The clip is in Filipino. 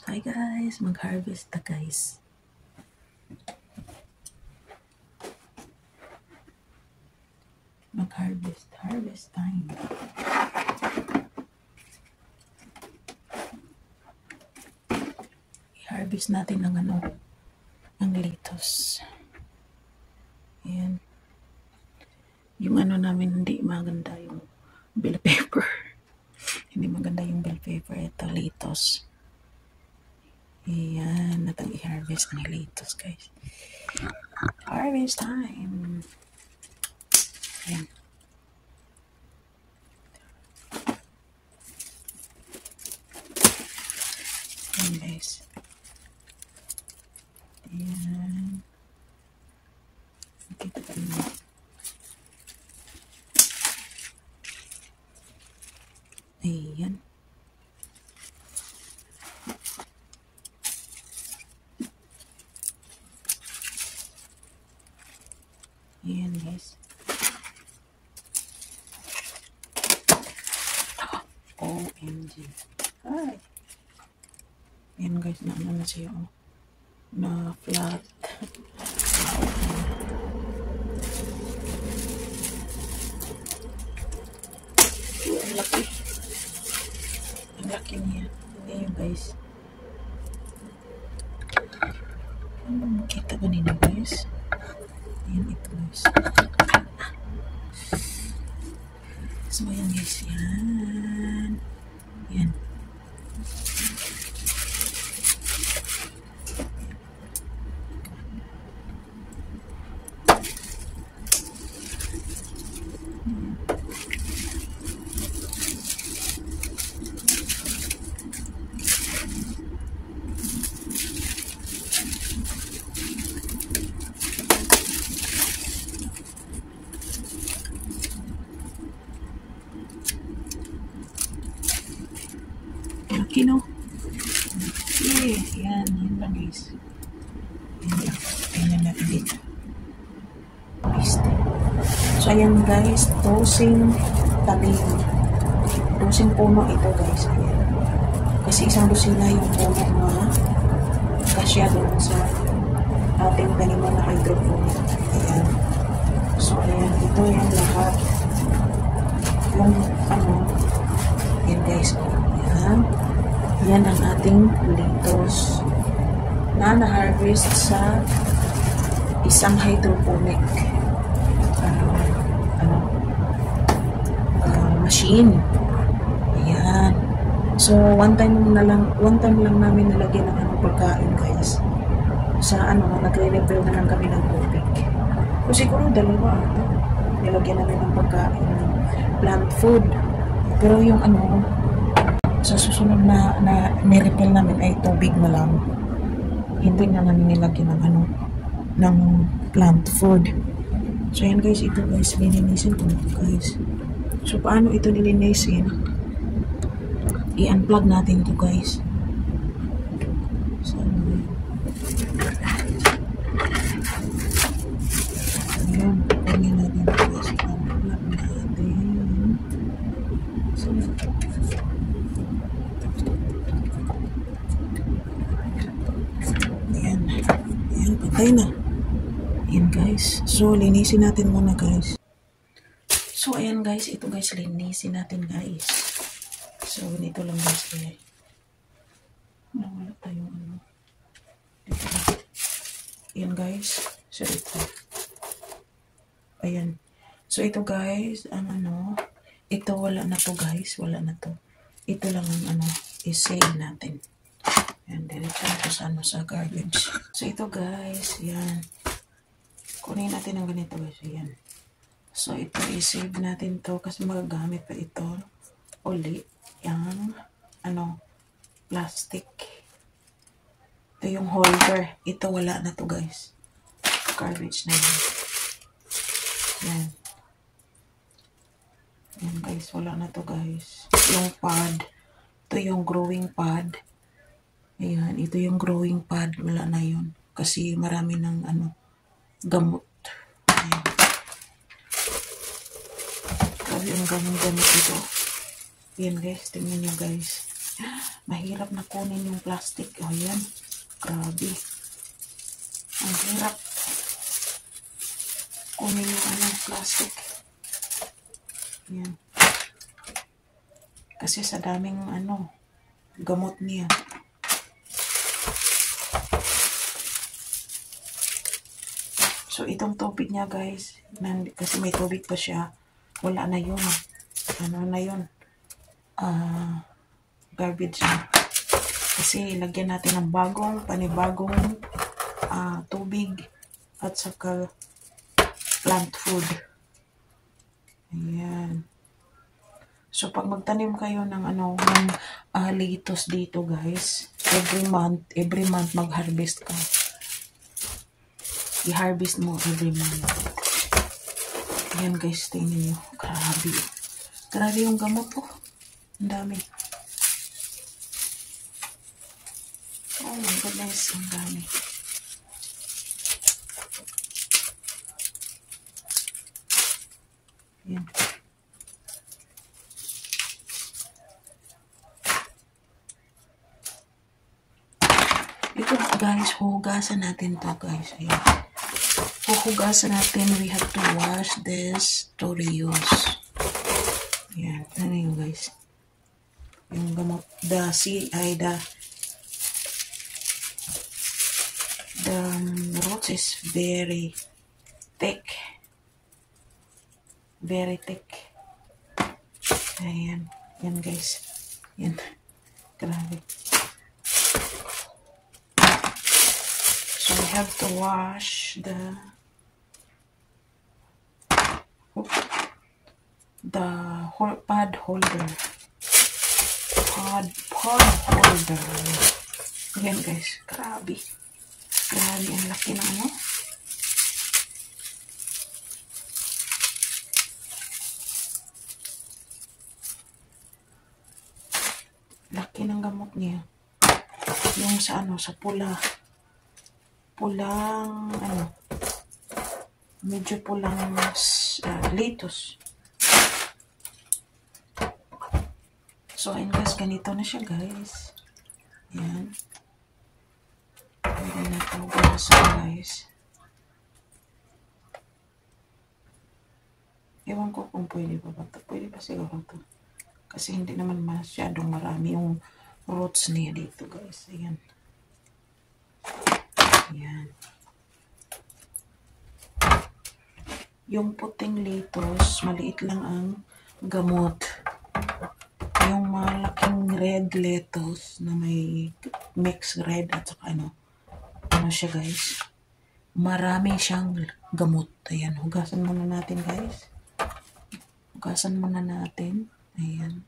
Hi guys, mag-harvest na guys. Harvest time. I-harvest natin ang ang lettuce. Ayan. Yung namin hindi maganda yung bell pepper. Hindi maganda yung bell pepper. Ito, lettuce. Ayan, natang i-harvest ng lettuce guys. Harvest time. Ayan. Ayan guys. Ayan. Kita pa rin. Ayan. Ayan guys. OMG. Hi. Ayan guys, na siya na flat. Ang laki. Ang laki niya. Ayan guys. Kita ba nila guys? Ayan ito guys. So ayan guys. Yan. Yan. Laki no? Okay. Yan. Yan lang guys. Yan lang. Tingnan natin dito. So ayan guys. Dosing talim. Dosing puno ito guys. Ayan. Kasi isang dosina yung puno na kasya doon sa ating taniman na hydroponic. Ayan. So ayan. Ito yan lahat. Yung yan guys. Ayan. Yan ang ating lettuce na na-harvest sa isang hydroponic machine. Ayan. So, one time lang namin nalagyan ng pagkain guys. Sa nagre-refill na lang kami ng tubig. O siguro dalawa nilagyan namin ng pagkain ng plant food. Pero yung sa susunod na ni-refill namin ay tubig na lang. Hindi na namin nilagyan ng plant food. So yan guys, ito guys, lininisin ko guys. So paano ito nilinisin? I-unplug natin ito guys. So ayan, pagpangin natin ito guys. I-unplug natin. So ayan, patay na. Ayan guys. So, linisin natin muna guys. So, ayan guys. Ito guys, linisin natin guys. So, nito lang guys. Wala tayong dito. Ayan guys. So, ito. Ayan. So, ito guys, ito wala na to guys. Wala na to. Ito lang ang i-save natin. Ayan, diretso na to sa garbage. So, ito guys, yan. Kunin natin ang ganito guys, yan. So, ito i-save natin to kasi magagamit pa ito uli. Yung, plastic. Ito yung holder. Ito wala na to guys. Garbage na yun. Yan. Yan guys, wala na to guys. Yung pad. Ito yung growing pad. Ayan, ito yung growing pad. Wala na yun. Kasi marami ng gamot. Ayan. Grabe ang gamot ito. Ayan guys, tingnan nyo guys. Mahirap na kunin yung plastic. O, yan. Grabe. Ang hirap kunin yung plastic. Yan. Kasi sa daming gamot niya. So, itong tubig niya, guys, kasi may tubig pa siya, wala na yun. Ano na yun? Garbage na. Kasi, lagyan natin ng panibagong tubig at saka plant food. Ayan. So, pag magtanim kayo ng lettuce dito, guys, every month mag-harvest ka. I-harvest mo every month. Ayan, guys, tingnan nyo. Grabe. Grabe yung gamot, Ang dami. Oh my goodness, ang dami. Ayan. Ito, guys, hugasan natin to, guys. Ayan. Hugasan natin. We have to wash this to reuse. Ayan. Ano yun, guys? Yung gamot. The roots is very thick. Very thick. Ayan. Yan, guys. Yan. Grabe. So, we have to wash the pod holder. Pod holder. Ayan, guys. Grabe. Grabe. Ang laki ng laki ng gamot niya. Yung sa sa pulang medyo pulang lettuce. So, ayun, guys, ganito na siya, guys. Yan. Pwede na ito hugasan, guys. Ewan ko kung pwede pa ba ito. Pwede pa siguro ito. Kasi hindi naman masyadong marami yung roots niya dito, guys. Ayan. Ayan. Yung puting lettuce, maliit lang ang gamot. Yung malaking red lettuce na may mixed red at saka ano siya, guys. Marami siyang gamot. Ayan, hugasan muna natin, guys. Hugasan muna natin. Ayan.